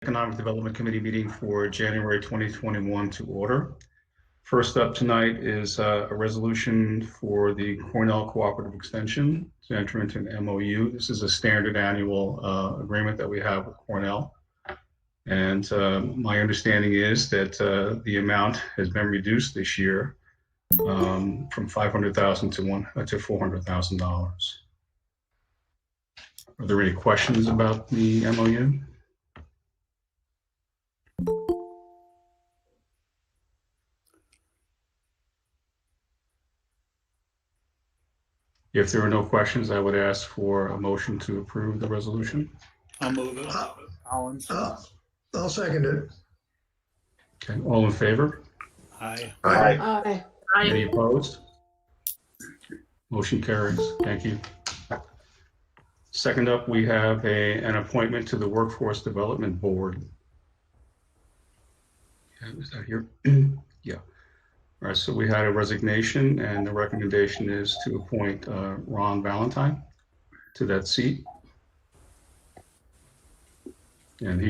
Economic Development Committee meeting for January 2021 to order. First up tonight is a resolution for the Cornell Cooperative Extension to enter into an MOU. This is a standard annual agreement that we have with Cornell. And my understanding is that the amount has been reduced this year from $500,000 to $400,000. Are there any questions about the MOU? If there are no questions, I would ask for a motion to approve the resolution. I'll move it. Collins. I'll second it. Okay, all in favor? Aye. Aye. Any opposed? Motion carries. Thank you. Second up, we have an appointment to the Workforce Development Board. Is that here? Yeah. All right, so we had a resignation, and the recommendation is to appoint Ron Valentine to that seat. And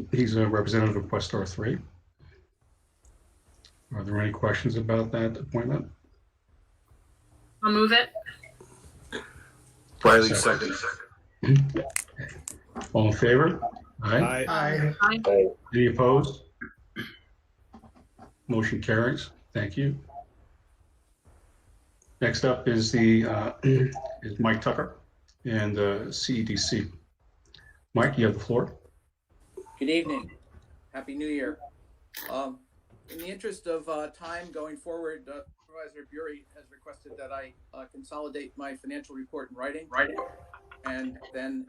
he's a representative of Questar 3. Are there any questions about that appointment? I'll move it. Riley, second. All in favor? Aye. Aye. Aye. Any opposed? Motion carries. Thank you. Next up is is Mike Tucker and CEDC. Mike, you have the floor. Good evening. Happy New Year. In the interest of time going forward, Supervisor Bury has requested that I consolidate my financial report in writing, and then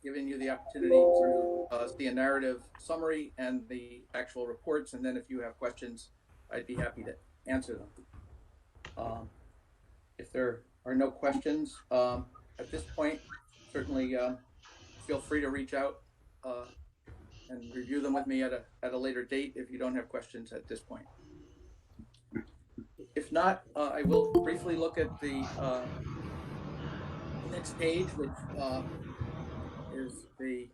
giving you the opportunity to see a narrative summary and the actual reports. And then if you have questions, I'd be happy to answer them. If there are no questions at this point, certainly feel free to reach out and review them with me at a later date if you don't have questions at this point. If not, I will briefly look at the next page, which is the.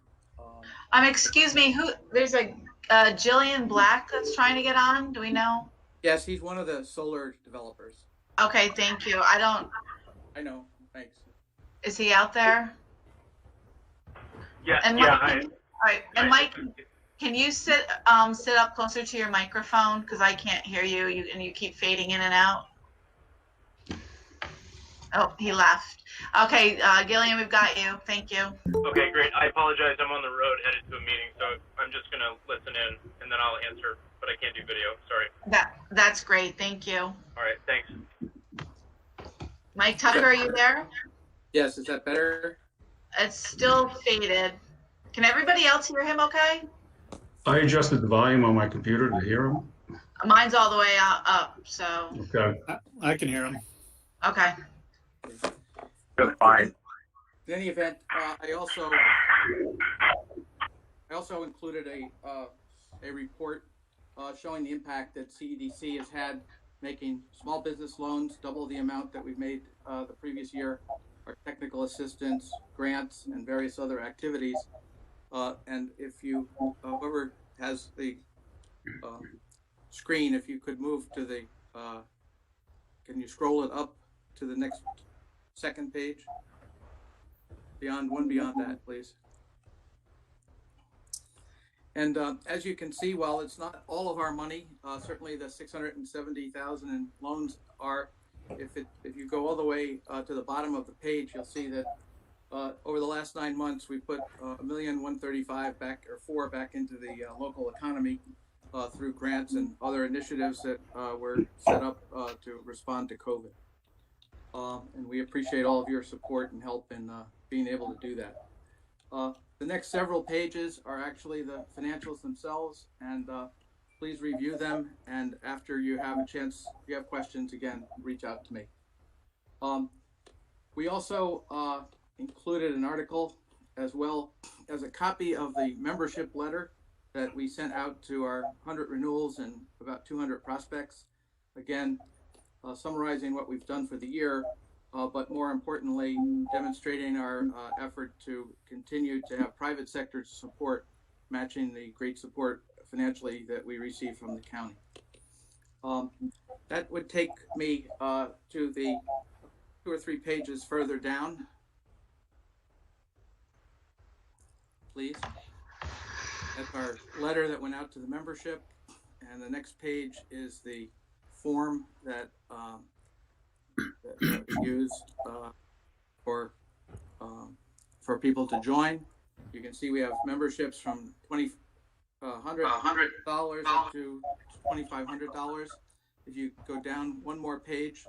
Excuse me. There's a Jillian Black that's trying to get on. Do we know? Yes, he's one of the solar developers. Okay, thank you. I know. Thanks. Is he out there? Yeah. And Yeah. Mike, all right. And Mike, can you sit up closer to your microphone because I can't hear you. And you keep fading in and out. Oh, he left. Okay, Gillian, we've got you. Thank you. Okay, great. I apologize. I'm on the road headed to a meeting, so I'm just going to listen in and then I'll answer, but I can't do video. Sorry. That's great. Thank you. All right. Thanks. Mike Tucker, are you there? Yes, is that better? It's still faded. Can everybody else hear him okay? I adjusted the volume on my computer to hear him. Mine's all the way up, so. Okay. I can hear him. Okay. Good, fine. In any event, I also included a report showing the impact that CEDC has had making small business loans double the amount that we've made the previous year, our technical assistance, grants, and various other activities. And if you, whoever has the screen, if you could move to the, can you scroll it up to the next second page? Beyond that, please. And as you can see, while it's not all of our money, certainly the $670,000 in loans are. If you go all the way to the bottom of the page, you'll see that over the last 9 months, we put $1,135,000 back into the local economy through grants and other initiatives that were set up to respond to COVID. And we appreciate all of your support and help in being able to do that. The next several pages are actually the financials themselves, and please review them. And after you have a chance, if you have questions, again, reach out to me. We also included an article as well as a copy of the membership letter that we sent out to our 100 renewals and about 200 prospects. Again, summarizing what we've done for the year, but more importantly, demonstrating our effort to continue to have private sector support matching the great support financially that we receive from the county. That would take me to the 2 or 3 pages further down, please. That's our letter that went out to the membership, and the next page is the form that we use for people to join. You can see we have memberships from $100 up to $2,500. If you go down one more page,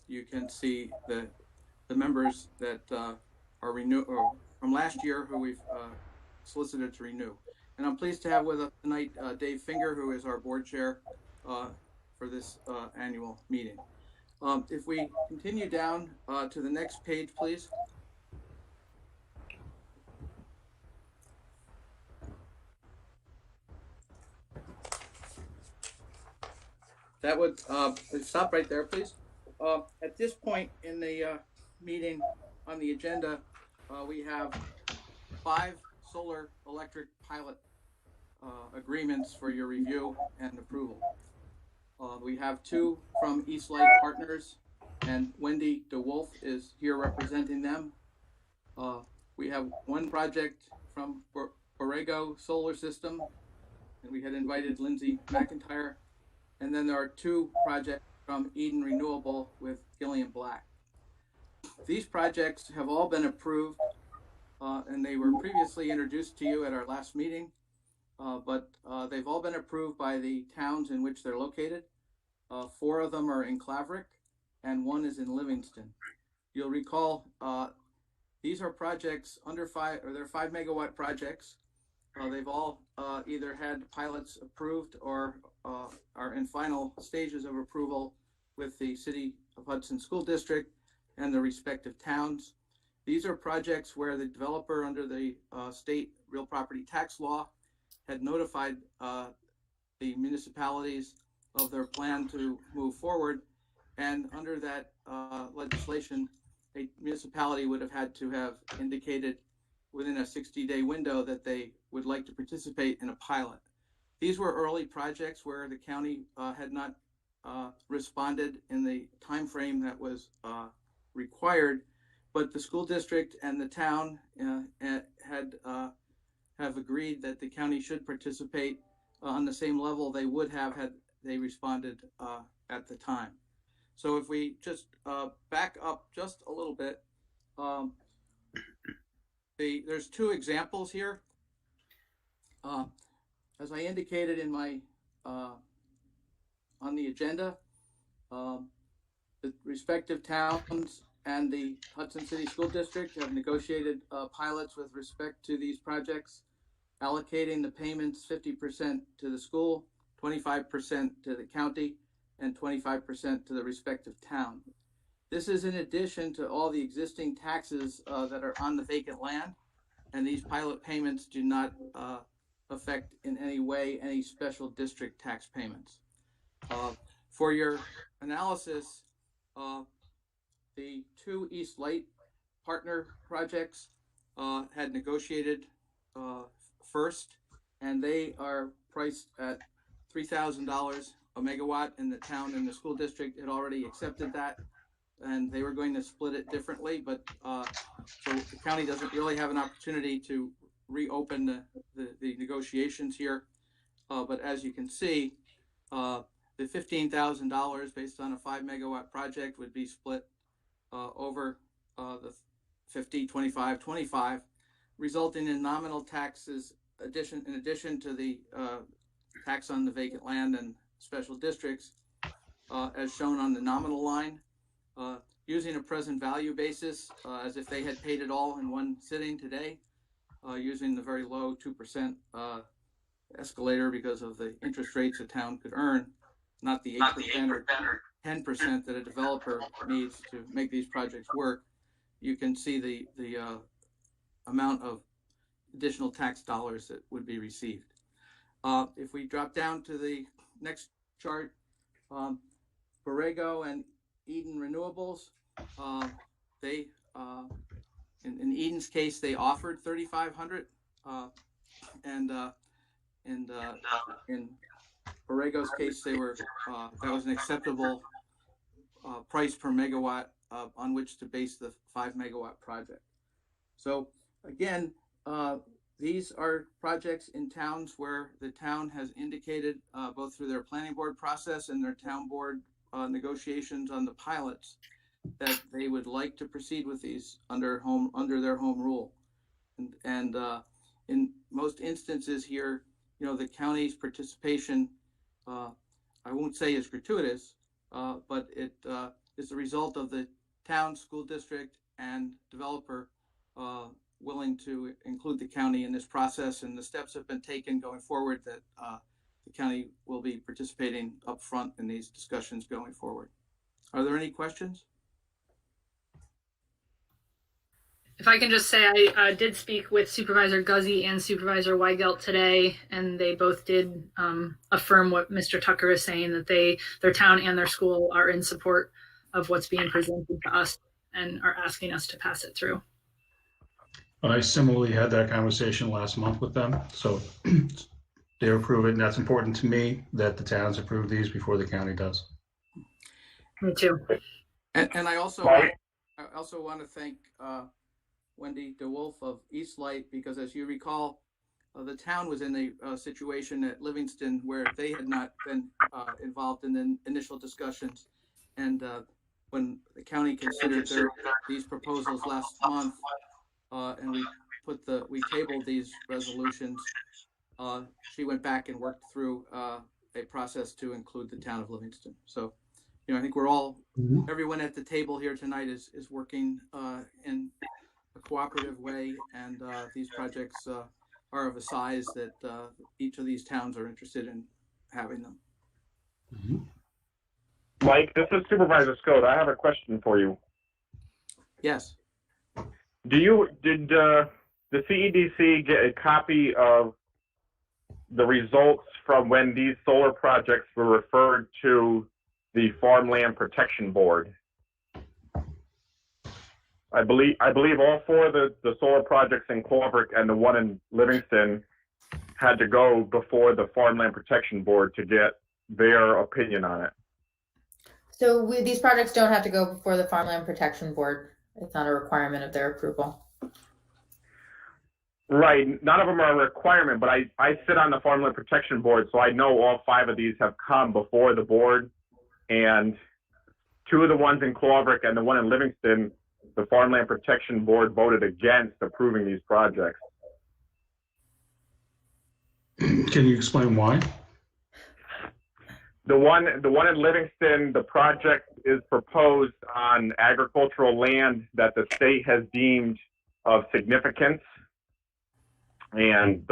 you can see the members that are from last year who we've solicited to renew. And I'm pleased to have with us tonight Dave Finger, who is our board chair for this annual meeting. If we continue down to the next page, please. That would stop right there, please. At this point in the meeting on the agenda, we have 5 solar electric pilot agreements for your review and approval. We have 2 from East Light Partners, and Wendy DeWolf is here representing them. We have 1 project from Borrego Solar System, and we had invited Lindsay McIntyre. And then there are 2 projects from Eden Renewable with Gillian Black. These projects have all been approved, and they were previously introduced to you at our last meeting, but they've all been approved by the towns in which they're located. 4 of them are in Claverick, and 1 is in Livingston. You'll recall these are projects under 5, or they're 5 megawatt projects. They've all either had pilots approved or are in final stages of approval with the City of Hudson School District and the respective towns. These are projects where the developer under the state real property tax law had notified the municipalities of their plan to move forward. And under that legislation, a municipality would have had to have indicated within a 60-day window that they would like to participate in a pilot. These were early projects where the county had not responded in the time frame that was required, but the school district and the town have agreed that the county should participate on the same level they would have had they responded at the time. So if we just back up just a little bit, there's 2 examples here. As I indicated in my on the agenda, the respective towns and the Hudson City School District have negotiated pilots with respect to these projects, allocating the payments 50% to the school, 25% to the county, and 25% to the respective town. This is in addition to all the existing taxes that are on the vacant land, and these pilot payments do not affect in any way any special district tax payments. For your analysis, the 2 East Light partner projects had negotiated first, and they are priced at $3,000 a megawatt, and the town and the school district had already accepted that, and they were going to split it differently, but so the county doesn't really have an opportunity to reopen the negotiations here. But as you can see, the $15,000 based on a 5 megawatt project would be split over the 50, 25, 25, resulting in nominal taxes in addition to the tax on the vacant land and special districts, as shown on the nominal line, using a present value basis, as if they had paid it all in one sitting today, using the very low 2% escalator because of the interest rates a town could earn, not the 8% or 10% that a developer needs to make these projects work. You can see the amount of additional tax dollars that would be received. If we drop down to the next chart, Borrego and Eden Renewables, they in Eden's case, they offered 3,500, and in Borrego's case, they were that was an acceptable price per megawatt on which to base the 5 megawatt project. So again, these are projects in towns where the town has indicated both through their planning board process and their town board negotiations on the pilots that they would like to proceed with these under their home rule. And in most instances here, the county's participation, I won't say is gratuitous, but it is the result of the town, school district, and developer willing to include the county in this process, and the steps have been taken going forward that the county will be participating up front in these discussions going forward. Are there any questions? If I can just say, I did speak with Supervisor Guzzi and Supervisor Weigelt today, and they both did affirm what Mr. Tucker is saying, that their town and their school are in support of what's being presented to us and are asking us to pass it through. I similarly had that conversation last month with them, so they approve it, and that's important to me that the towns approve these before the county does. Me too. And I also want to thank Wendy DeWolf of Eastlight, because as you recall, the town was in a situation at Livingston where they had not been involved in the initial discussions. And when the county considered these proposals last month, and we tabled these resolutions, she went back and worked through a process to include the town of Livingston. So, I think we're all, everyone at the table here tonight is working in a cooperative way, and these projects are of a size that each of these towns are interested in having them. Mike, this is Supervisor Scott. I have a question for you. Yes. Did the CEDC get a copy of the results from when these solar projects were referred to the Farmland Protection Board? I believe all four of the solar projects in Clover and the one in Livingston had to go before the Farmland Protection Board to get their opinion on it. So these projects don't have to go before the Farmland Protection Board. It's not a requirement of their approval. Right. None of them are a requirement, but I sit on the Farmland Protection Board, so I know all 5 of these have come before the board. And 2 of the ones in Clover and the one in Livingston, the Farmland Protection Board voted against approving these projects. Can you explain why? The one in Livingston, the project is proposed on agricultural land that the state has deemed of significance, and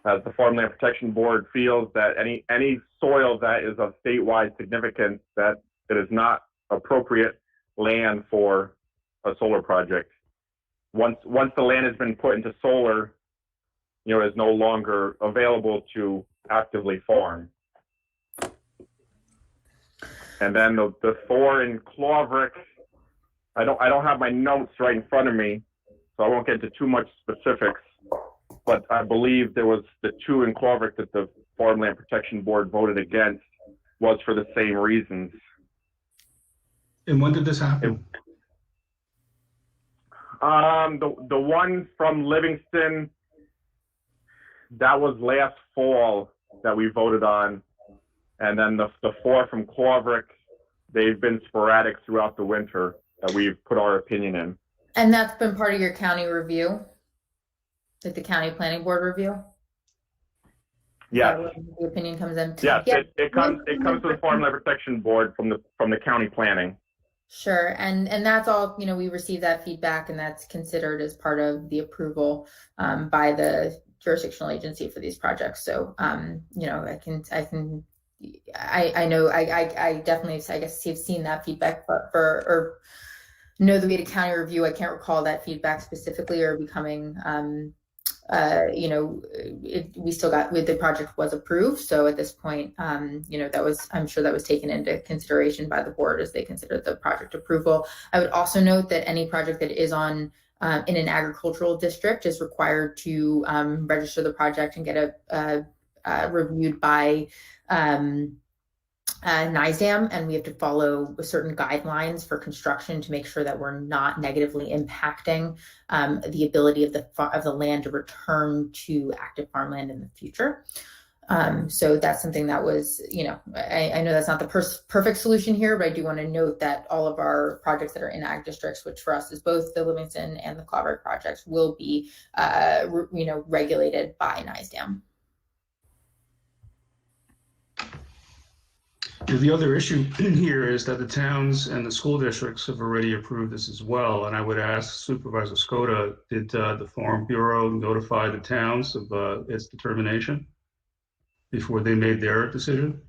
as the Farmland Protection Board feels that any soil that is of statewide significance, that it is not appropriate land for a solar project. Once the land has been put into solar, is no longer available to actively farm. And then the 4 in Clover, I don't have my notes right in front of me, so I won't get into too much specifics. But I believe there was the 2 in Clover that the Farmland Protection Board voted against was for the same reasons. And when did this happen? The one from Livingston, that was last fall that we voted on. And then the 4 from Clover, they've been sporadic throughout the winter that we've put our opinion in. And that's been part of your county review? Like the county planning board review? Yes. The opinion comes in? Yes, yeah. it comes to the Farmland Protection Board from the county planning. Sure, and that's all, we receive that feedback, and that's considered as part of the approval by the jurisdictional agency for these projects. So, I know I definitely, I guess, have seen that feedback or know that we had a county review. I can't recall that feedback specifically or becoming, we still got, the project was approved. So at this point, I'm sure that was taken into consideration by the board as they considered the project approval. I would also note that any project that is on in an agricultural district is required to register the project and get reviewed by NISDAM, and we have to follow certain guidelines for construction to make sure that we're not negatively impacting the ability of the land to return to active farmland in the future. So that's something that was, I know that's not the perfect solution here, but I do want to note that all of our projects that are in ag districts, which for us is both the Livingston and the Clobbersburg projects, will be, regulated by NISDAM. The other issue here is that the towns and the school districts have already approved this as well. And I would ask Supervisor Skota, did the Farm Bureau notify the towns of its determination before they made their decision?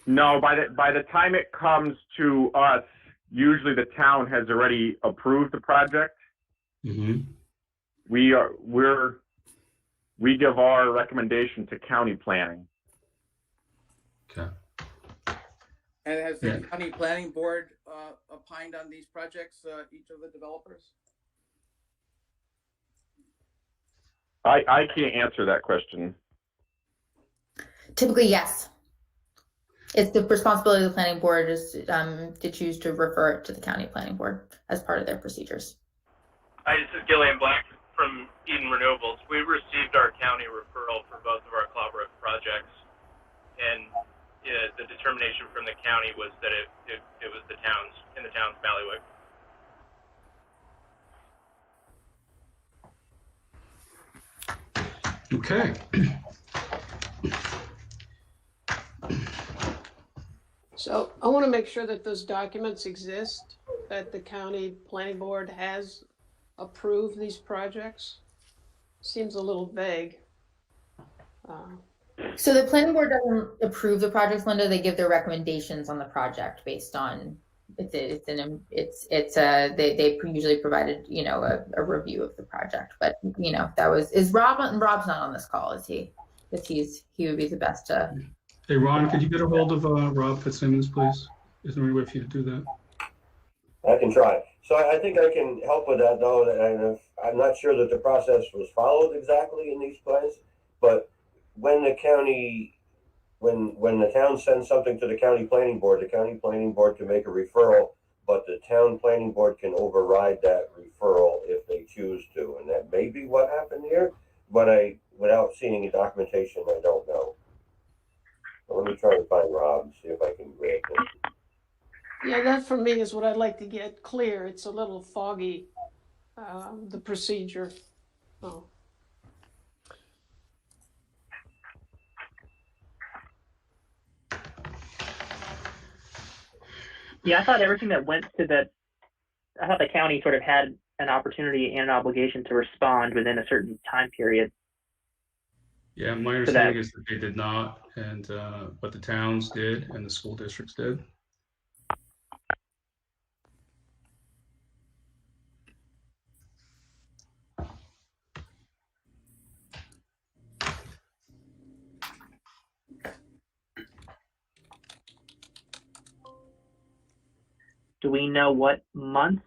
No, by the time it comes to us, usually the town has already approved the project. Mm-hmm. We give our recommendation to county planning. Okay. And has the county planning board opined on these projects, each of the developers? I can't answer that question. Typically, yes. It's the responsibility of the planning board to choose to refer it to the county planning board as part of their procedures. Hi, this is Gillian Black from Eden Renewables. We received our county referral for both of our Clobbersburg projects, and the determination from the county was that it was the town's bailiwick. Okay. So I want to make sure that those documents exist, that the county planning board has approved these projects. Seems a little vague. So the planning board doesn't approve the projects, Linda. They give their recommendations on the project based on they usually provided a review of the project. But Rob's not on this call, is he? Because he would be the best to. Hey Ron, could you get a hold of Rob Fitzsimmons, please? Is there any way for you to do that? I can try. So I think I can help with that, though. I'm not sure that the process was followed exactly in these plans, but when the town sends something to the county planning board can make a referral, but the town planning board can override that referral if they choose to, and that may be what happened here. But without seeing any documentation, I don't know. So let me try to find Rob and see if I can grab him. Yeah, that for me is what I'd like to get clear. It's a little foggy, the procedure. Oh. Yeah, I thought everything that went to I thought the county sort of had an opportunity and an obligation to respond within a certain time period. Yeah, my understanding is that they did not, and but the towns did and the school districts did. Do we know what months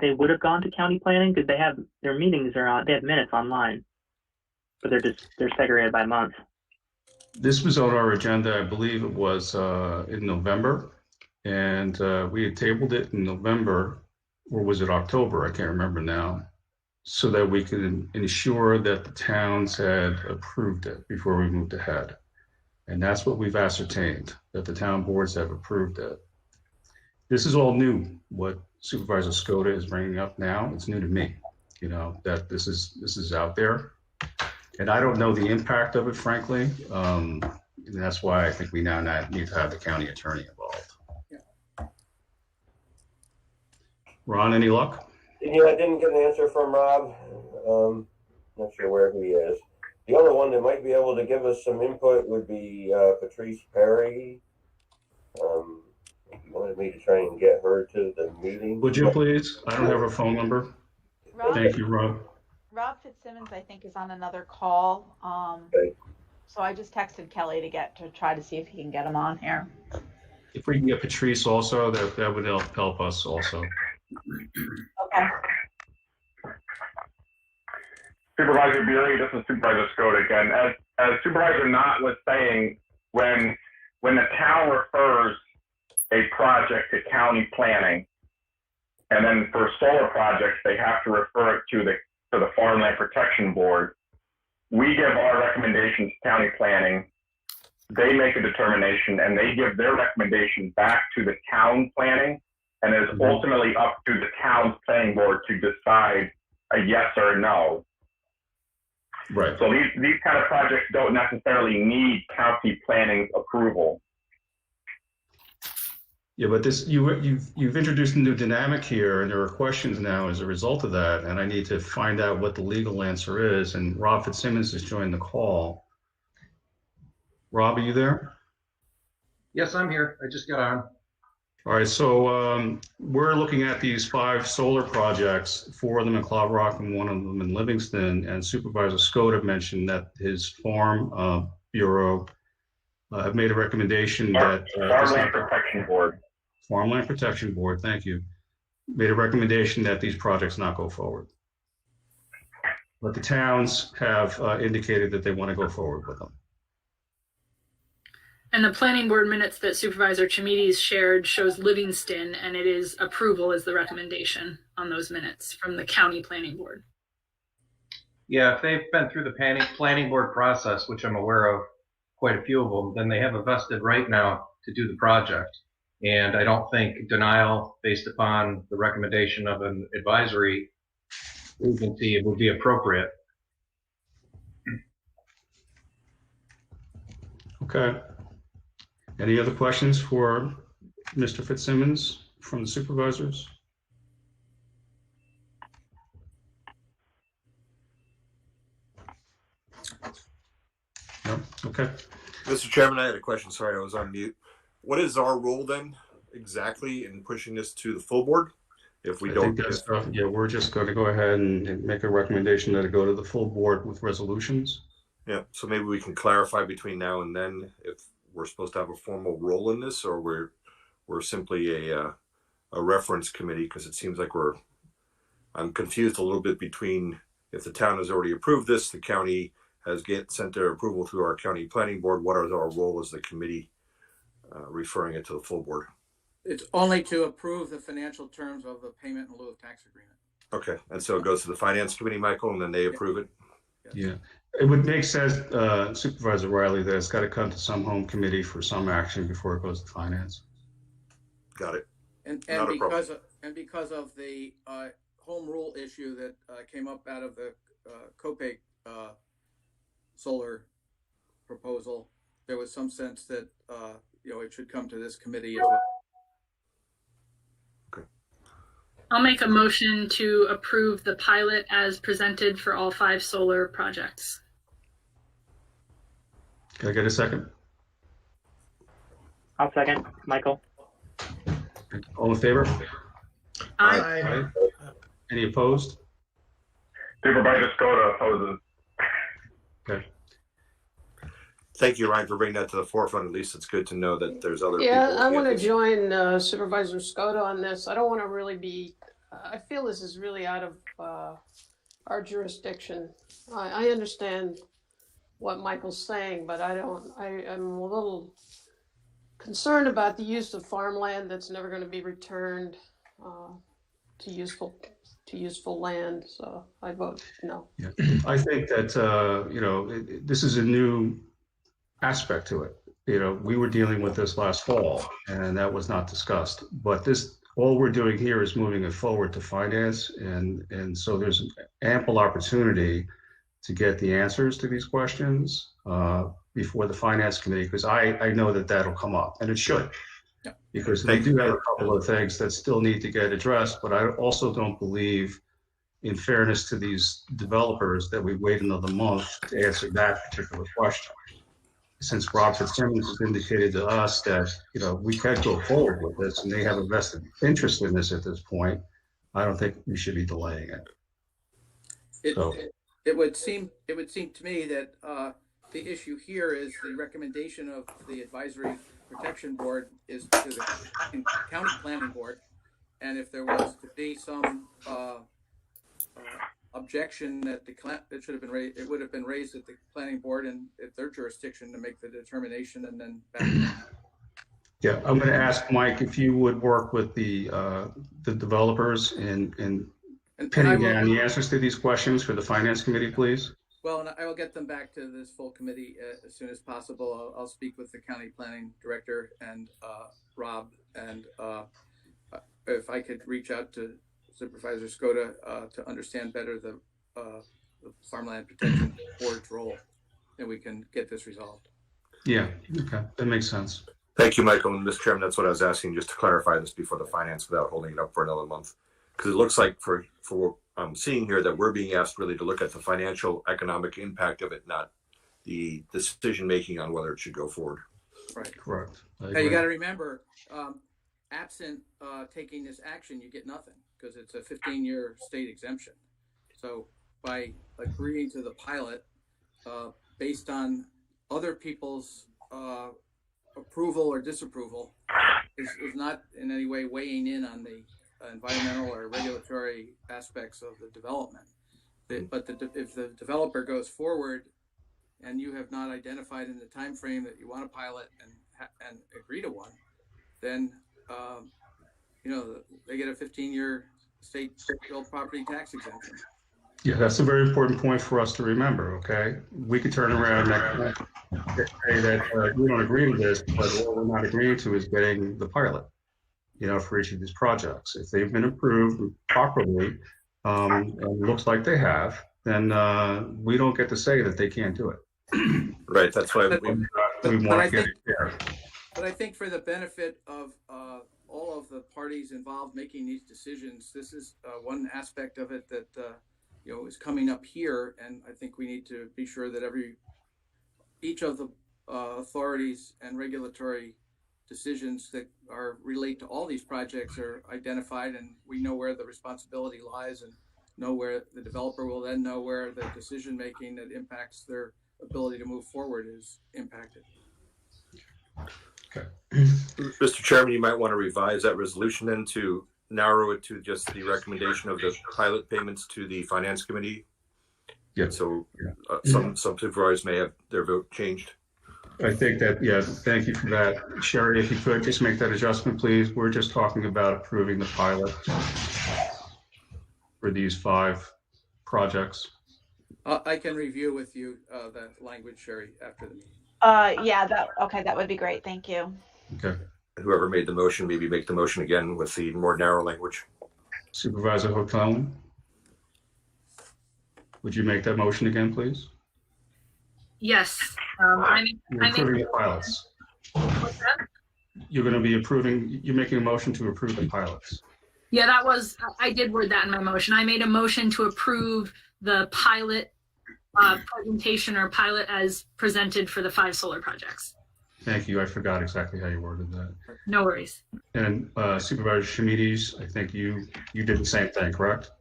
they would have gone to county planning? Because they have their meetings they have minutes online, but they're segregated by month. This was on our agenda, I believe it was in November, and we had tabled it in November, or was it October? I can't remember now, so that we could ensure that the towns had approved it before we moved ahead. And that's what we've ascertained, that the town boards have approved it. This is all new. What Supervisor Skota is bringing up now, it's new to me, that this is out there. And I don't know the impact of it, frankly. And that's why I think we now need to have the county attorney involved. Yeah. Ron, any luck? Yeah, I didn't get an answer from Rob. Not sure where he is. The other one that might be able to give us some input would be Patrice Perry. He wanted me to try and get her to the meeting. Would you please? I don't have her phone number. Thank you, Rob. Rob Fitzsimmons, I think, is on another call. Okay. So I just texted Kelly to try to see if he can get him on here. If we can get Patrice also, that would help us also. Okay. Supervisor Bury, this is Supervisor Scott again. As Supervisor Knott was saying, when the town refers a project to county planning, and then for solar projects, they have to refer it to the Farmland Protection Board. We give our recommendations to county planning. They make a determination and they give their recommendation back to the town planning, and it is ultimately up to the town's planning board to decide a yes or a no. Right. So these kind of projects don't necessarily need county planning approval. Yeah, but this you've introduced a new dynamic here, and there are questions now as a result of that, and I need to find out what the legal answer is. And Rob Fitzsimmons has joined the call. Rob, are you there? Yes, I'm here. I just got on. All right, so we're looking at these 5 solar projects, 4 of them in Cloud Rock and 1 of them in Livingston. And Supervisor Scott mentioned that his farm bureau have made a recommendation that Farmland Protection Board. Farmland Protection Board, thank you, made a recommendation that these projects not go forward. But the towns have indicated that they want to go forward with them. And the planning board minutes that Supervisor Chimides shared shows Livingston, and it is approval is the recommendation on those minutes from the county planning board. Yeah, if they've been through the planning board process, which I'm aware of quite a few of them, then they have a vested right now to do the project. And I don't think denial based upon the recommendation of an advisory agency would be appropriate. Okay. Any other questions for Mr. Fitzsimmons from the supervisors? No? Okay. Mr. Chairman, I had a question. Sorry, I was on mute. What is our role then exactly in pushing this to the full board? If we don't, yeah, we're just going to go ahead and make a recommendation that it go to the full board with resolutions. Yeah, so maybe we can clarify between now and then if we're supposed to have a formal role in this, or we're simply a reference committee, because it seems like I'm confused a little bit between if the town has already approved this, the county has sent their approval through our county planning board. What is our role as the committee referring it to the full board? It's only to approve the financial terms of the payment in lieu of tax agreement. Okay, and so it goes to the finance committee, Michael, and then they approve it? Yeah, it would make sense, Supervisor Riley, that it's got to come to some home committee for some action before it goes to finance. Got it. And because of the home rule issue that came up out of the Copake solar proposal, there was some sense that it should come to this committee as well. I'll make a motion to approve the pilot as presented for all 5 solar projects. Can I get a second? I'll second, Michael. All in favor? Aye. Aye. Any opposed? Supervisor Scott opposes. Okay. Thank you, Ryan, for bringing that to the forefront. At least it's good to know that there's other people. Yeah, I want to join Supervisor Scott on this. I don't want to really be, I feel this is really out of our jurisdiction. I understand what Michael's saying, but I'm a little concerned about the use of farmland that's never going to be returned to useful land. So I vote no. Yeah. I think that, this is a new aspect to it. We were dealing with this last fall and that was not discussed, but all we're doing here is moving it forward to finance. And so there's ample opportunity to get the answers to these questions before the finance committee, because I know that that'll come up, and it should, because they do have a couple of things that still need to get addressed. But I also don't believe, in fairness to these developers, that we wait another month to answer that particular question. Since Rob Fitzsimmons has indicated to us that, we can go forward with this and they have a vested interest in this at this point, I don't think we should be delaying it. It would seem to me that the issue here is the recommendation of the Advisory Protection Board is to the County Planning Board, and if there was to be some objection that it should have been raised. It would have been raised at the planning board and at their jurisdiction to make the determination, and then back. Yeah, I'm going to ask Mike if you would work with the developers in pinning down the answers to these questions for the finance committee, please. Well, and I will get them back to this full committee as soon as possible. I'll speak with the county planning director and Rob, and if I could reach out to Supervisor Skoda to understand better the Farmland Protection Board's role, then we can get this resolved. Yeah, okay, that makes sense. Thank you, Michael. And Mr. Chairman, that's what I was asking, just to clarify this before the finance without holding it up for another month. Because it looks like for what I'm seeing here that we're being asked really to look at the financial economic impact of it, not the decision-making on whether it should go forward. Right. Correct. Now you got to remember, absent taking this action, you get nothing because it's a 15-year state exemption. So by agreeing to the pilot, based on other people's approval or disapproval, is not in any way weighing in on the environmental or regulatory aspects of the development. But if the developer goes forward and you have not identified in the time frame that you want to pilot and agree to one, then they get a 15-year state real property tax exemption. Yeah, that's a very important point for us to remember, okay? We could turn around and say that we don't agree to this, but what we're not agreeing to is getting the pilot, for each of these projects. If they've been approved properly, and it looks like they have, then we don't get to say that they can't do it. Right, that's why we want to get it there. But I think for the benefit of all of the parties involved making these decisions, this is one aspect of it that is coming up here, and I think we need to be sure that each of the authorities and regulatory decisions that relate to all these projects are identified, and we know where the responsibility lies, and know where the developer will then know where the decision making that impacts their ability to move forward is impacted. Okay. Mr. Chairman, you might want to revise that resolution then to narrow it to just the recommendation of the pilot payments to the finance committee. Yeah. So some supervisors may have their vote changed. I think that, yeah, thank you for that. Sherry, if you could just make that adjustment, please. We're just talking about approving the pilot for these 5 projects. I can review with you the language, Sherry, after the meeting. Yeah, that would be great. Thank you. Okay. Whoever made the motion, maybe make the motion again with the more narrow language. Supervisor Hoagland, would you make that motion again, please? Yes. You're approving the pilots. What's that? You're going to be approving, you're making a motion to approve the pilots. Yeah, I did word that in my motion. I made a motion to approve the pilot presentation or pilot as presented for the 5 solar projects. Thank you. I forgot exactly how you worded that. No worries. And Supervisor Shimides, I think you did the same thing, correct?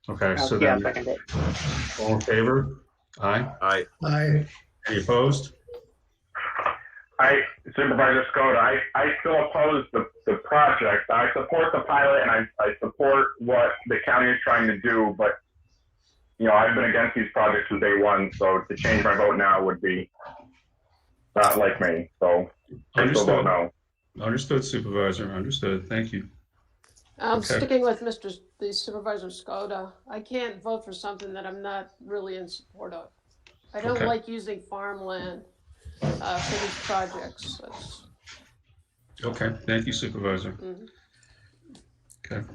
Okay, so yeah, then second it. all in favor? Aye. Aye. Aye. Any opposed? Supervisor Skoda, I still oppose the project. I support the pilot and I support what the county is trying to do, but I've been against these projects from day one, so to change my vote now would be not like me. So I still don't know. Understood, Supervisor. Understood. Thank you. Sticking with the Supervisor Skoda, I can't vote for something that I'm not really in support of. I don't like using farmland for these projects. Okay. Thank you, Supervisor. Mm-hmm. Okay.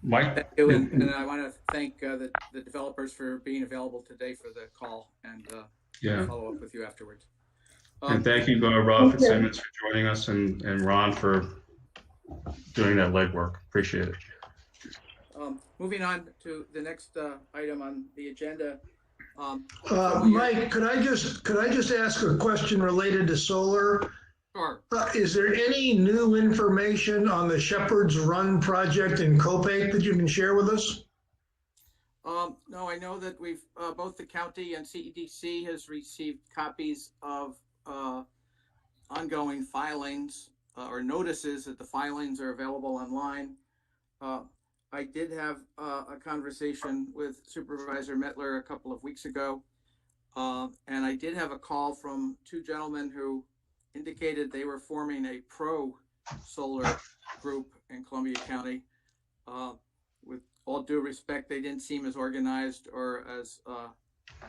Mike? And I want to thank the developers for being available today for the call and follow up with you afterwards. And thank you, Rob Fitzsimmons, for joining us, and Ron for doing that legwork. Appreciate it. Moving on to the next item on the agenda. Mike, could I just ask a question related to solar? Sure. Is there any new information on the Shepherd's Run project in Copake that you can share with us? No, I know that we've both the county and CEDC has received copies of ongoing filings or notices that the filings are available online. I did have a conversation with Supervisor Mettler a couple of weeks ago. And I did have a call from two gentlemen who indicated they were forming a pro-solar group in Columbia County. With all due respect, they didn't seem as organized or as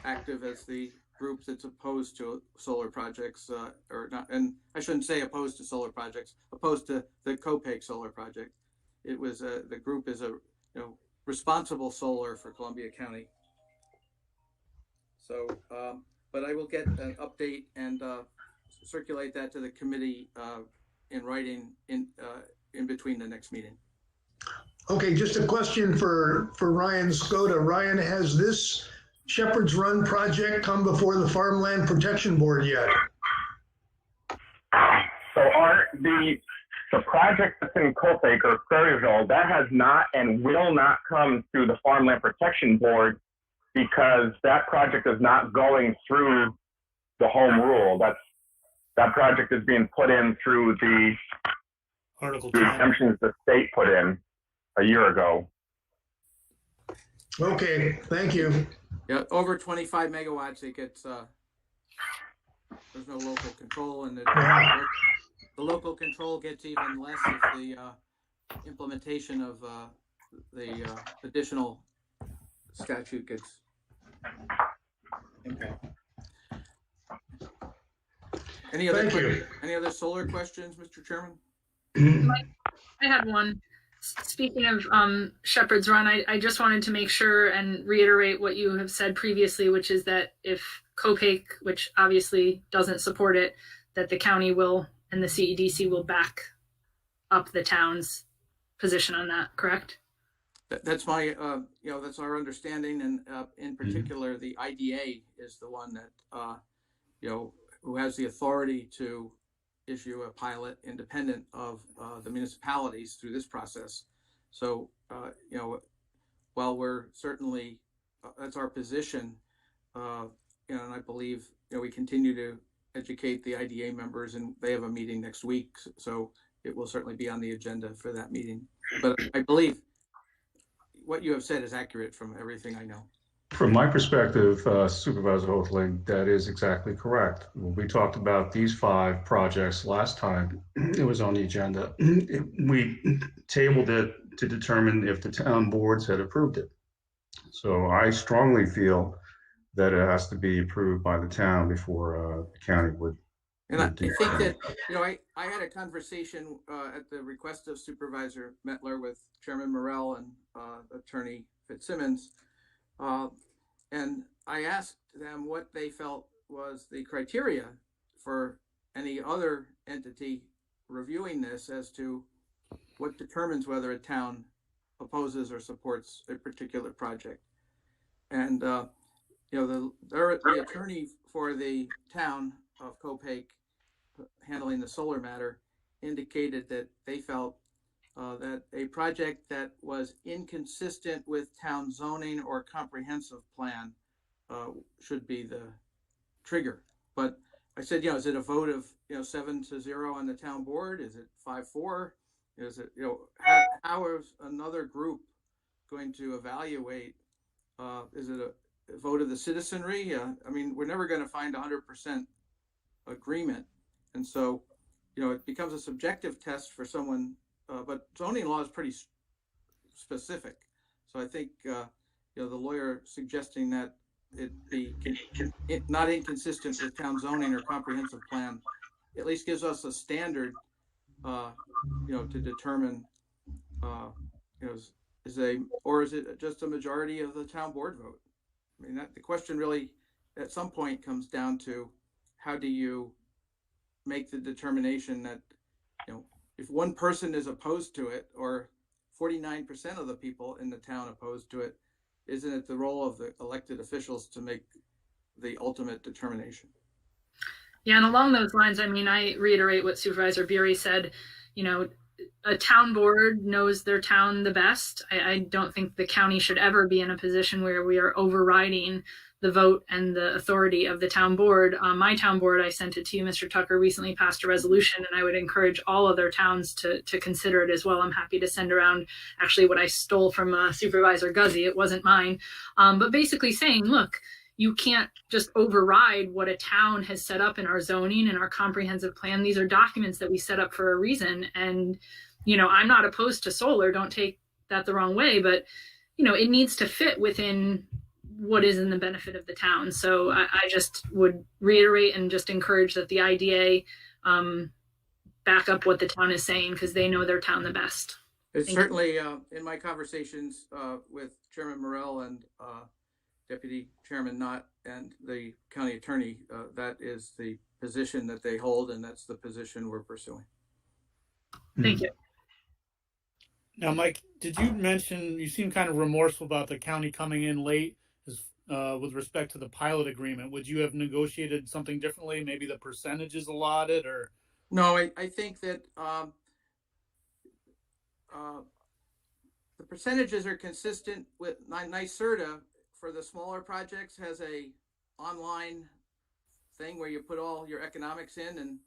active as the group that's opposed to solar projects, or not. And I shouldn't say opposed to solar projects, opposed to the Copake solar project. It was the group is responsible solar for Columbia County. So, but I will get an update and circulate that to the committee in writing in between the next meeting. Okay, just a question for Ryan Skoda. Ryan, has this Shepherd's Run project come before the Farmland Protection Board yet? So the project that's in Copake or Prairieville, that has not and will not come through the Farmland Protection Board because that project is not going through the home rule. That project is being put in through the Article exemptions the state put in a year ago. Okay, thank you. Yeah, over 25 megawatts, it gets, there's no local control, and the local control gets even less if the implementation of the additional statute gets impacted. Any other solar questions, Mr. Chairman? I had one. Speaking of Shepherd's Run, I just wanted to make sure and reiterate what you have said previously, which is that if Copake, which obviously doesn't support it, that the county will and the CEDC will back up the town's position on that, correct? That's my, that's our understanding, and in particular, the IDA is the one that, who has the authority to issue a pilot independent of the municipalities through this process. So, while we're certainly, that's our position, and I believe, we continue to educate the IDA members, and they have a meeting next week. So it will certainly be on the agenda for that meeting. But I believe what you have said is accurate from everything I know. From my perspective, Supervisor Hoefling, that is exactly correct. When we talked about these 5 projects last time it was on the agenda, we tabled it to determine if the town boards had approved it. So I strongly feel that it has to be approved by the town before the county would. And I think that, I had a conversation at the request of Supervisor Mettler with Chairman Morrell and Attorney Fitzsimmons. And I asked them what they felt was the criteria for any other entity reviewing this as to what determines whether a town opposes or supports a particular project. And, the attorney for the town of Copake handling the solar matter indicated that they felt that a project that was inconsistent with town zoning or comprehensive plan should be the trigger. But I said, is it a vote of 7-0 on the town board? Is it 5-4? Is it how is another group going to evaluate? Is it a vote of the citizenry? We're never going to find 100% agreement, and so it becomes a subjective test for someone. But zoning law is pretty specific. So I think, the lawyer suggesting that it be not inconsistent with town zoning or comprehensive plan, at least gives us a standard, to determine, is it just a majority of the town board vote? The question really at some point comes down to how do you make the determination that, if one person is opposed to it, or 49% of the people in the town opposed to it, isn't it the role of the elected officials to make the ultimate determination? Yeah, and along those lines, I reiterate what Supervisor Bury said. a town board knows their town the best. I don't think the county should ever be in a position where we are overriding the vote and the authority of the town board. My town board, I sent it to you, Mr. Tucker, recently passed a resolution, and I would encourage all other towns to consider it as well. I'm happy to send around actually what I stole from Supervisor Guzzi. It wasn't mine. But basically saying, look, you can't just override what a town has set up in our zoning and our comprehensive plan. These are documents that we set up for a reason. And, you know, I'm not opposed to solar. Don't take that the wrong way, but, you know, it needs to fit within what is in the benefit of the town. So I just would reiterate and just encourage that the IDA back up what the town is saying, because they know their town the best. It's certainly in my conversations with Chairman Morrell and Deputy Chairman Knott and the county attorney, that is the position that they hold, and that's the position we're pursuing. Thank you. Now, Mike, did you mention, you seem kind of remorseful about the county coming in late with respect to the pilot agreement? Would you have negotiated something differently? Maybe the percentages allotted, or? No, I think that the percentages are consistent with NYSERDA. For the smaller projects, has a online thing where you put all your economics in and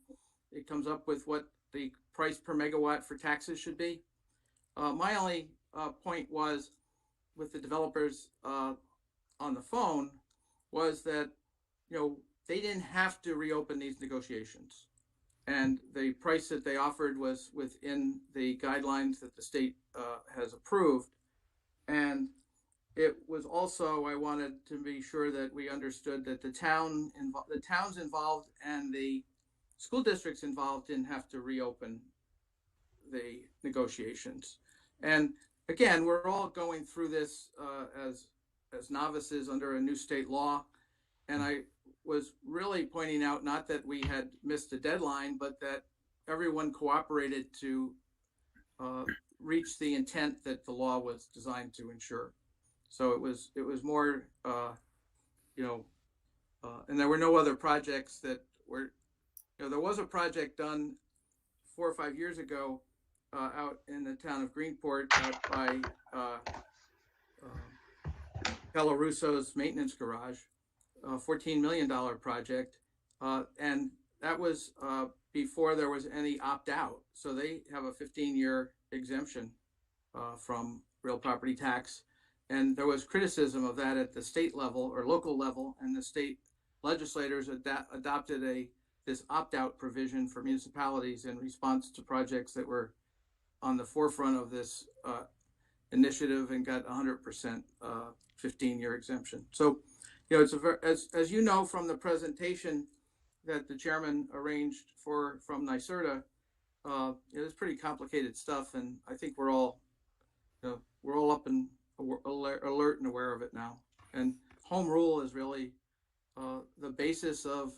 it comes up with what the price per megawatt for taxes should be. My only point was with the developers on the phone was that, you know, they didn't have to reopen these negotiations, and the price that they offered was within the guidelines that the state has approved. And it was also, I wanted to be sure that we understood that the towns involved and the school districts involved didn't have to reopen the negotiations. And again, we're all going through this as novices under a new state law. And I was really pointing out, not that we had missed a deadline, but that everyone cooperated to reach the intent that the law was designed to ensure. So it was more, you know, and there were no other projects that were, you know, there was a project done 4 or 5 years ago out in the town of Greenport, out by Palo Russo's maintenance garage, $14 million project. And that was before there was any opt-out. So they have a 15-year exemption from real property tax. And there was criticism of that at the state level or local level, and the state legislators adopted this opt-out provision for municipalities in response to projects that were on the forefront of this initiative and got 100% 15-year exemption. So, you know, it's as you know from the presentation that the chairman arranged from NYSERDA, it was pretty complicated stuff, and I think we're all up and alert and aware of it now. And home rule is really the basis of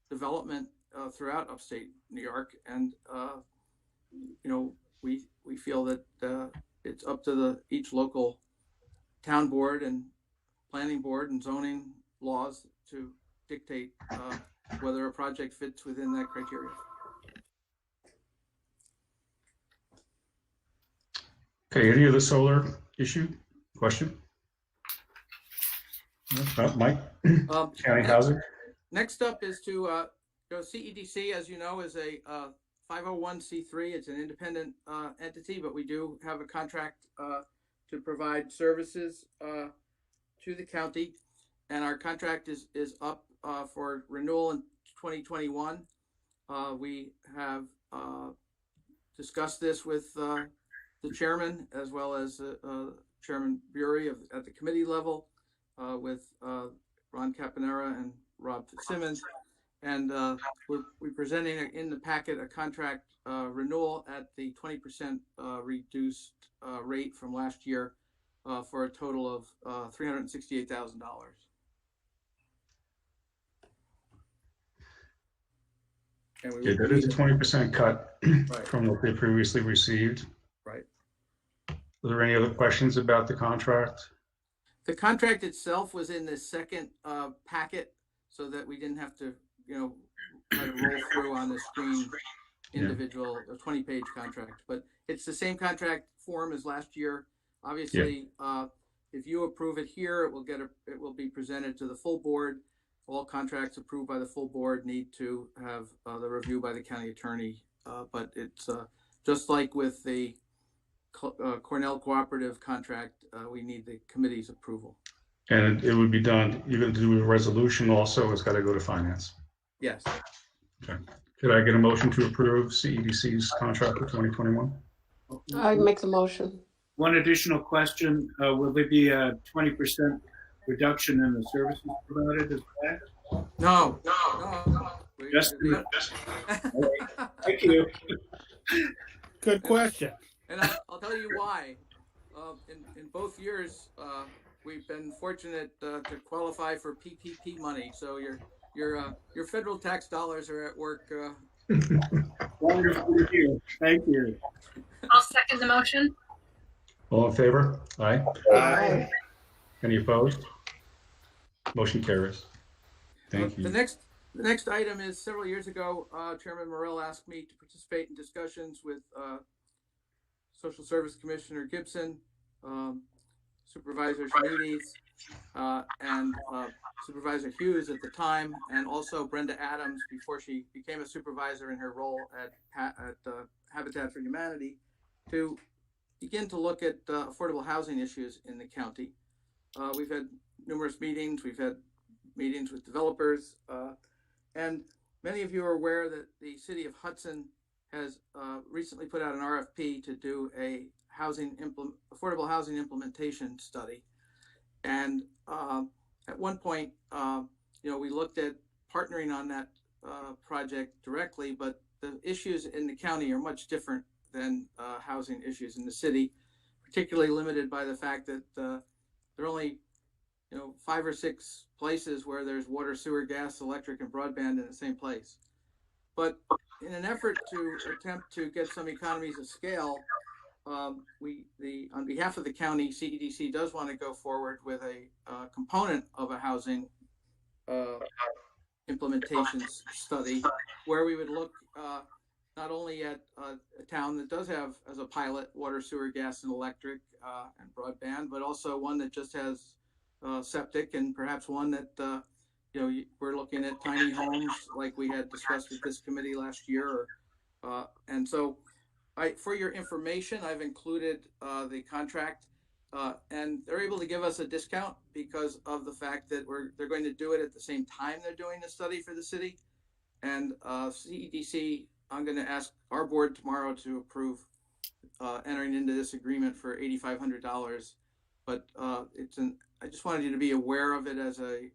development throughout upstate New York. And you know, we feel that it's up to each local town board and planning board and zoning laws to dictate whether a project fits within that criteria. Okay, any other solar question? Mike? County Housing? Next up is to CEDC, as you know, is a 501c3. It's an independent entity, but we do have a contract to provide services to the county, and our contract is up for renewal in 2021. We have discussed this with the chairman, as well as Chairman Bury at the committee level, with Ron Caponera and Rob Fitzsimmons. And we're presenting in the packet a contract renewal at the 20% reduced rate from last year for a total of $368,000. Yeah, that is a 20% cut Right. from what they previously received. Right. Are there any other questions about the contract? The contract itself was in the second packet, so that we didn't have to, you know, try to roll through on the screen individual 20-page contract, but it's the same contract form as last year. Obviously, if you approve it here, it will be presented to the full board. All contracts approved by the full board need to have the review by the county attorney. But it's just like with the Cornell Cooperative contract, we need the committee's approval. And it would be done, you're going to do a resolution also, it's got to go to finance. Yes. Okay. Could I get a motion to approve CEDC's contract for 2021? I make the motion. One additional question, will there be a 20% reduction in the services provided as well? No. Just thank you. Good question. And I'll tell you why. In both years, we've been fortunate to qualify for PPP money. So your federal tax dollars are at work. Wonderful to hear. Thank you. I'll second the motion. All in favor? Aye. Aye. Any opposed? Motion carries. Thank you. The next item is several years ago, Chairman Morell asked me to participate in discussions with Social Service Commissioner Gibson, Supervisor Schmides, and Supervisor Hughes at the time, and also Brenda Adams before she became a supervisor in her role at Habitat for Humanity, to begin to look at affordable housing issues in the county. We've had numerous meetings. We've had meetings with developers, and many of you are aware that the city of Hudson has recently put out an RFP to do a affordable housing implementation study. And at one point, we looked at partnering on that project directly, but the issues in the county are much different than housing issues in the city, particularly limited by the fact that there are only 5 or 6 places where there's water, sewer, gas, electric, and broadband in the same place. But in an effort to attempt to get some economies of scale, on behalf of the county, CEDC does want to go forward with a component of a housing implementation study, where we would look not only at a town that does have as a pilot water, sewer, gas, and electric and broadband, but also one that just has septic, and perhaps one that we're looking at tiny homes like we had discussed with this committee last year. And so for your information, I've included the contract, and they're able to give us a discount because of the fact that they're going to do it at the same time they're doing the study for the city. And CEDC, I'm going to ask our board tomorrow to approve entering into this agreement for $8,500. But I just wanted you to be aware of it as a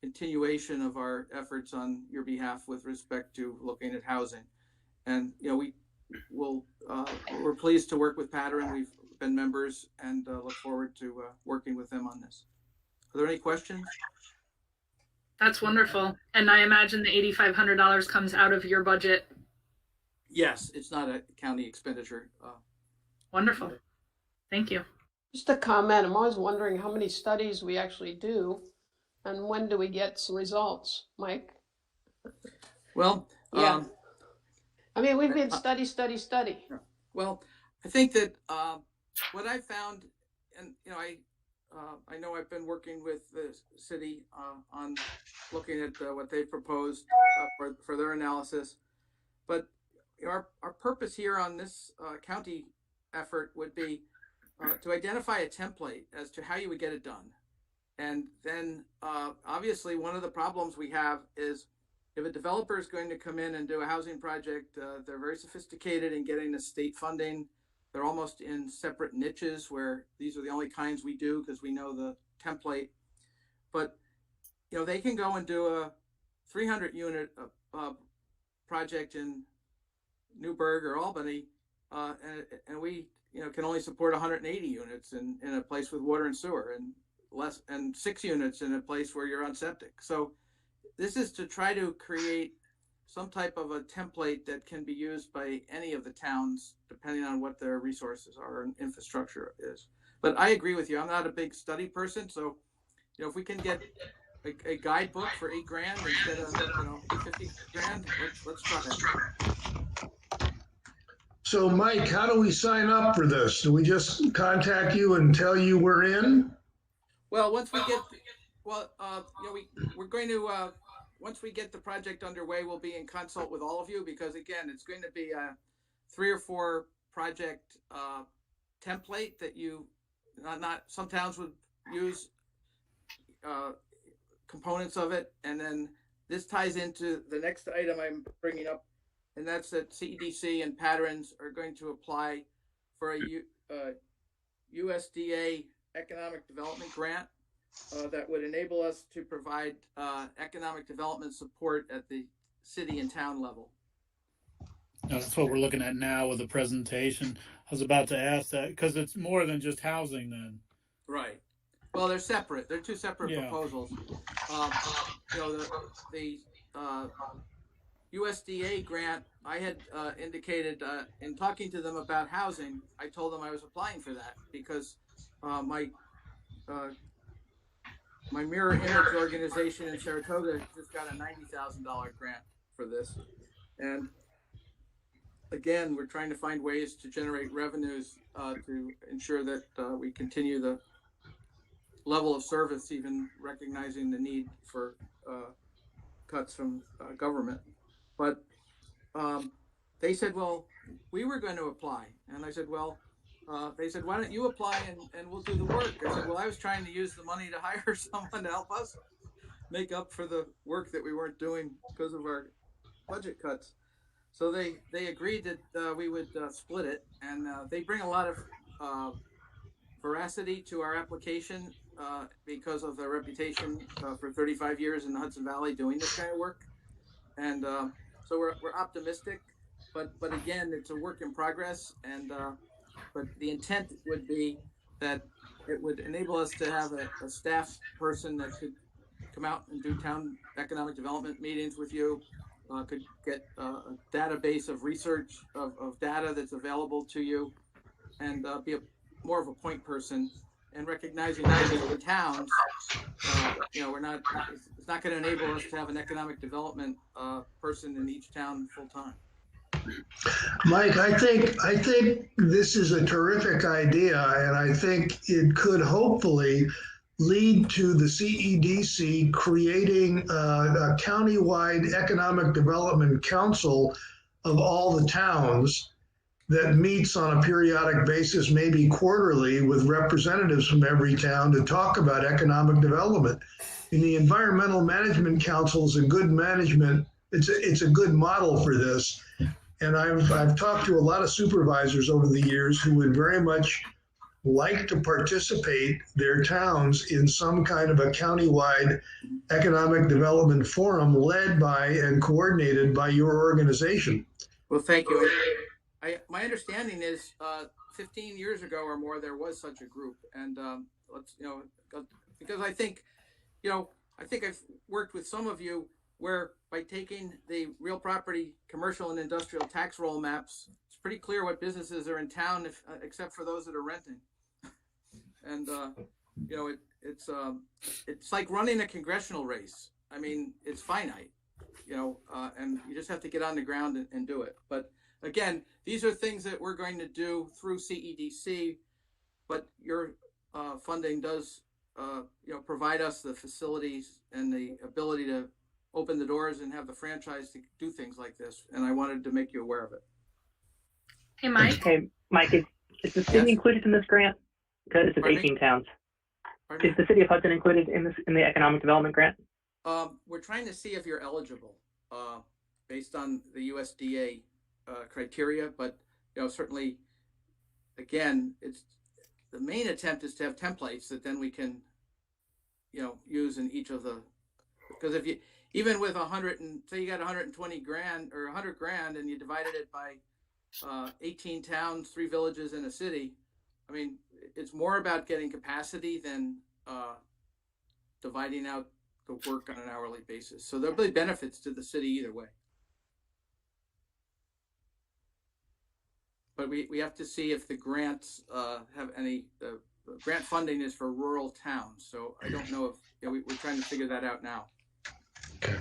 continuation of our efforts on your behalf with respect to looking at housing. And we're pleased to work with Pattern. We've been members and look forward to working with them on this. Are there any questions? That's wonderful. And I imagine the $8,500 comes out of your budget. Yes, it's not a county expenditure. Wonderful. Thank you. Just a comment. I'm always wondering how many studies we actually do, and when do we get some results, Mike? Well, yeah. I mean, we've been study. Well, I think that what I found, and I know I've been working with the city on looking at what they've proposed for their analysis, but our purpose here on this county effort would be to identify a template as to how you would get it done. And then obviously one of the problems we have is if a developer is going to come in and do a housing project, they're very sophisticated in getting the state funding. They're almost in separate niches where these are the only kinds we do because we know the template. But they can go and do a 300 unit project in Newburgh or Albany, and we can only support 180 units in a place with water and sewer, and 6 units in a place where you're on septic. So this is to try to create some type of a template that can be used by any of the towns, depending on what their resources are and infrastructure is. But I agree with you. I'm not a big study person, so if we can get a guidebook for $8,000 instead of 50 grand, let's try that. So Mike, how do we sign up for this? Do we just contact you and tell you we're in? Well, once we get, we're going to, once we get the project underway, we'll be in consult with all of you because again, it's going to be a 3 or 4 project template that you, not some towns would use components of it. And then this ties into the next item I'm bringing up, and that's that CEDC and Patterns are going to apply for a USDA economic development grant that would enable us to provide economic development support at the city and town level. That's what we're looking at now with the presentation. I was about to ask that because it's more than just housing then. Right. Well, they're separate. They're 2 separate proposals. The USDA grant, I had indicated in talking to them about housing, I told them I was applying for that because my mirror image organization in Saratoga just got a $90,000 grant for this. And again, we're trying to find ways to generate revenues to ensure that we continue the level of service, even recognizing the need for cuts from government. But they said, well, we were going to apply. And I said, well, they said, why don't you apply and we'll do the work? I said, well, I was trying to use the money to hire someone to help us make up for the work that we weren't doing because of our budget cuts. So they agreed that we would split it, and they bring a lot of veracity to our application because of their reputation for 35 years in the Hudson Valley doing this kind of work. And so we're optimistic, but again, it's a work in progress. And but the intent would be that it would enable us to have a staff person that could come out and do town economic development meetings with you, could get a database of research of data that's available to you, and be more of a point person. And recognizing that in the towns, we're not. It's not going to enable us to have an economic development person in each town full time. Mike, I think this is a terrific idea, and I think it could hopefully lead to the CEDC creating a countywide economic development council of all the towns that meets on a periodic basis, maybe quarterly, with representatives from every town to talk about economic development. And the Environmental Management Council is a good management. It's a good model for this. And I've talked to a lot of supervisors over the years who would very much like to participate their towns in some kind of a countywide economic development forum led by and coordinated by your organization. Well, thank you. My understanding is 15 years ago or more, there was such a group. And because I think I've worked with some of you where by taking the real property, commercial and industrial tax roll maps, it's pretty clear what businesses are in town except for those that are renting. And, it's like running a congressional race. I mean, it's finite, and you just have to get on the ground and do it. But again, these are things that we're going to do through CEDC, but your funding does, provide us the facilities and the ability to open the doors and have the franchise to do things like this. And I wanted to make you aware of it. Hey, Mike. Hey, Mike, is the city included in this grant? Because it's 18 towns. Is the city of Hudson included in the economic development grant? We're trying to see if you're eligible based on the USDA criteria, but certainly, again, it's the main attempt is to have templates that then we can, use in each of the. Because if you even with 100 and say you got 120 grand or 100 grand and you divided it by 18 towns, 3 villages, and a city, I mean, it's more about getting capacity than dividing out the work on an hourly basis. So there'll be benefits to the city either way. But we have to see if the grants have any. The grant funding is for rural towns, so I don't know if we're trying to figure that out now. Okay.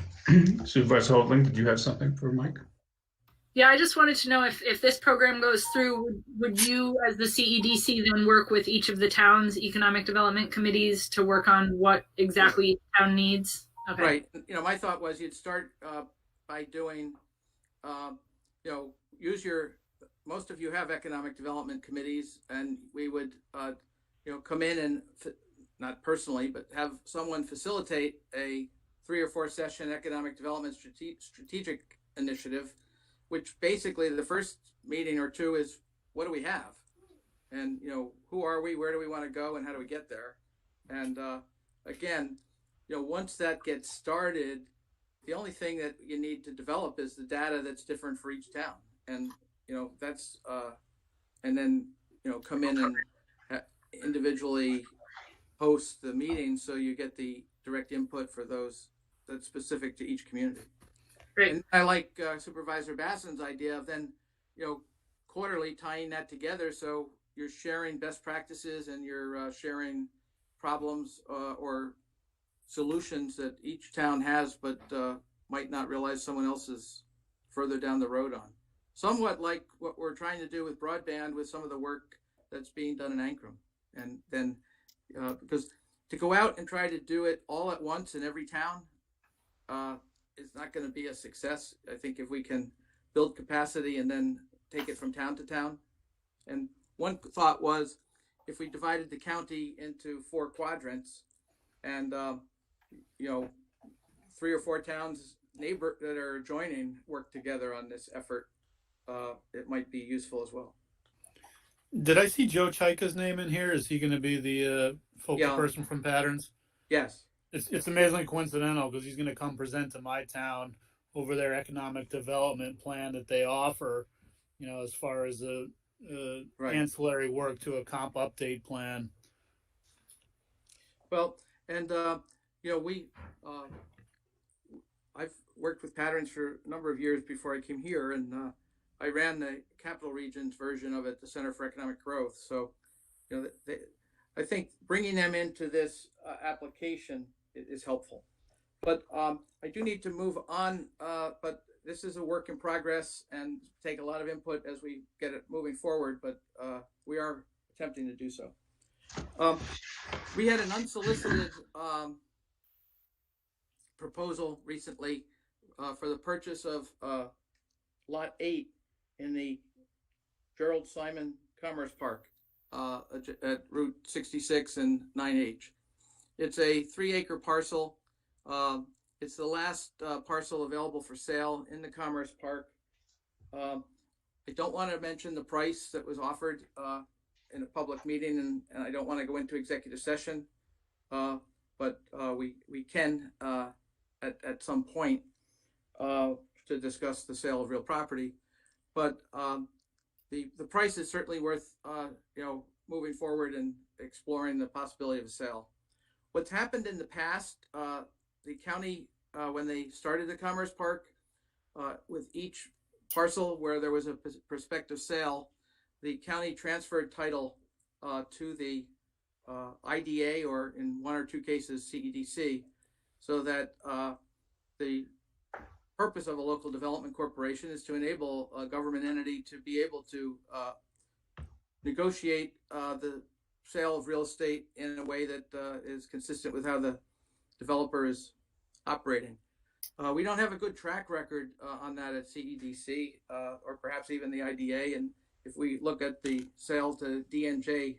Supervisor Hoagland, did you have something for Mike? Yeah, I just wanted to know if this program goes through, would you as the CEDC then work with each of the town's economic development committees to work on what exactly each town needs? Okay. Right. My thought was you'd start by doing, use most of you have economic development committees, and we would, come in and, not personally, but have someone facilitate a 3 or 4 session economic development strategic initiative, which basically the first meeting or two is, what do we have? And, who are we, where do we want to go, and how do we get there? And again, once that gets started, the only thing that you need to develop is the data that's different for each town. And, that's, and then, come in and individually host the meeting so you get the direct input for those that's specific to each community. Great. And I like Supervisor Basson's idea of then, quarterly tying that together so you're sharing best practices and you're sharing problems or solutions that each town has, but might not realize someone else is further down the road on. Somewhat like what we're trying to do with broadband with some of the work that's being done in Ankrum. And then, because to go out and try to do it all at once in every town is not going to be a success. I think if we can build capacity and then take it from town to town. And one thought was if we divided the county into 4 quadrants and, 3 or 4 towns that are joining work together on this effort, it might be useful as well. Did I see Joe Chaika's name in here? Is he going to be the focal person from Patterns? Yes. It's amazingly coincidental because he's going to come present to my town over their economic development plan that they offer, as far as the ancillary work to a comp update plan. Well, and, I've worked with Patterns for a number of years before I came here, and I ran the Capital Region's version of it, the Center for Economic Growth. So, I think bringing them into this application is helpful. But I do need to move on, but this is a work in progress and take a lot of input as we get it moving forward, but we are attempting to do so. We had an unsolicited proposal recently for the purchase of Lot 8 in the Gerald Simon Commerce Park at Route 66 and 9H. It's a 3-acre parcel. It's the last parcel available for sale in the Commerce Park. I don't want to mention the price that was offered in a public meeting, and I don't want to go into executive session, but we can at some point to discuss the sale of real property. But the price is certainly worth moving forward and exploring the possibility of a sale. What's happened in the past, the county, when they started the Commerce Park, with each parcel where there was a prospective sale, the county transferred title to the IDA, or in 1 or 2 cases, CEDC, so that the purpose of a local development corporation is to enable a government entity to be able to negotiate the sale of real estate in a way that is consistent with how the developer is operating. We don't have a good track record on that at CEDC or perhaps even the IDA. And if we look at the sale to DNJ,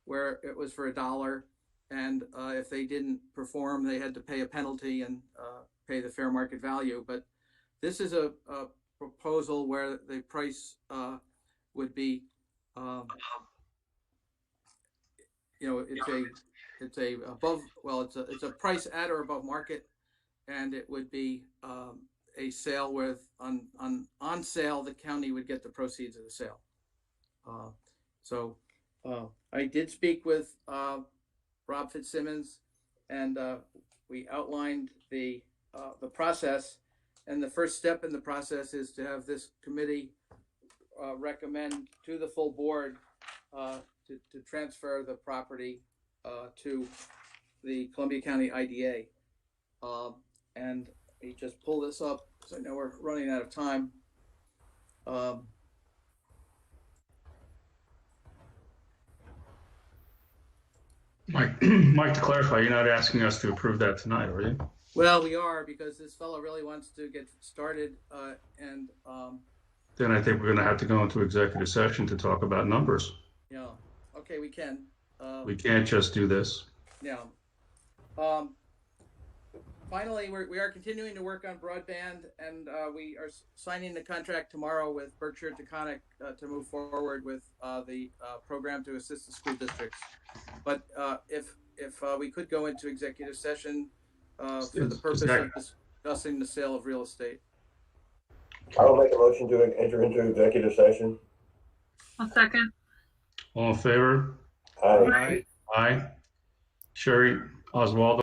where it was for $1, and if they didn't perform, they had to pay a penalty and pay the fair market value. But this is a proposal where the price would be, it's a price at or above market, and it would be a sale with on sale. The county would get the proceeds of the sale. So I did speak with Rob Fitzsimmons, and we outlined the process. And the first step in the process is to have this committee recommend to the full board to transfer the property to the Columbia County IDA. And we just pull this up because I know we're running out of time. Um, Mike, Mike, to clarify, you're not asking us to approve that tonight, are you? well, we are because this fellow really wants to get started, and Then I think we're gonna have to go into executive session to talk about numbers. yeah, okay, we can. We can't just do this. Yeah. Um, finally, we are continuing to work on broadband, and we are signing the contract tomorrow with Berkshire Taconic to move forward with the program to assist the school districts. But if we could go into executive session for the purpose of discussing the sale of real estate. I'll make a motion to enter into executive session. I'll second. All in favor? Aye. Aye. Sherry, Oswaldo?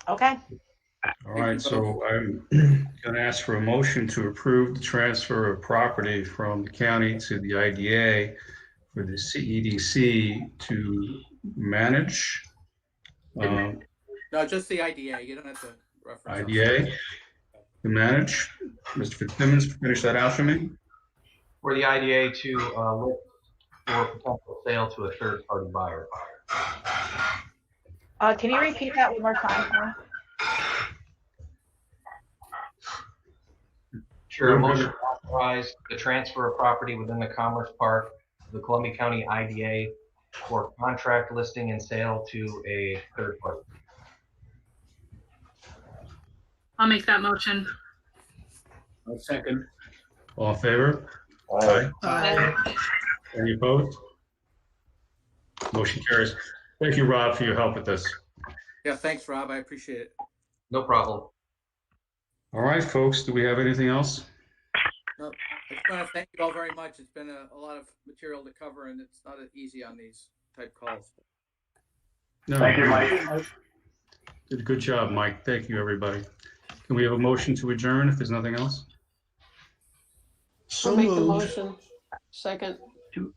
Okay. All right, so I'm going to ask for a motion to approve the transfer of property from the county to the IDA for the CEDC to manage. No, just the IDA. You don't have to reference IDA to manage. Mr. Fitzsimmons, finish that out for me. For the IDA to look for potential sale to a third-party buyer. Can you repeat that one more time, please? Sure, a motion to authorize the transfer of property within the Commerce Park to the Columbia County IDA for contract listing and sale to a third party. I'll make that motion. I'll second. All in favor? Aye. Aye. Any opposed? Motion carries. Thank you, Rob, for your help with this. Yeah, thanks, Rob. I appreciate it. No problem. All right, folks, do we have anything else? No, I just want to thank you all very much. It's been a lot of material to cover, and it's not easy on these type calls. No, Thank you, Mike. Did a good job, Mike. Thank you, everybody. Can we have a motion to adjourn if there's nothing else? I'll make the motion. Second. Do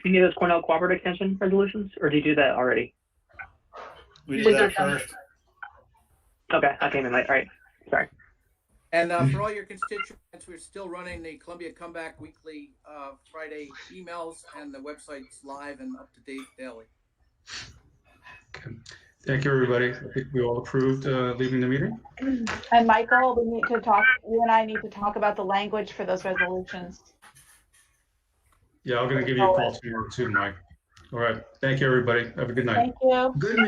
you need those Cornell Cooperative Extension resolutions, or did you do that already? We did that first. Okay, I came in late. All right, sorry. And for all your constituents, we're still running the Columbia Comeback Weekly Friday emails, and the website's live and up to date daily. Okay. Thank you, everybody. I think we all approved leaving the meeting. And Michael, we need to talk. You and I need to talk about the language for those resolutions. Yeah, I'm going to give you a call tomorrow too, Mike. All right. Thank you, everybody. Have a good night. Thank you. Good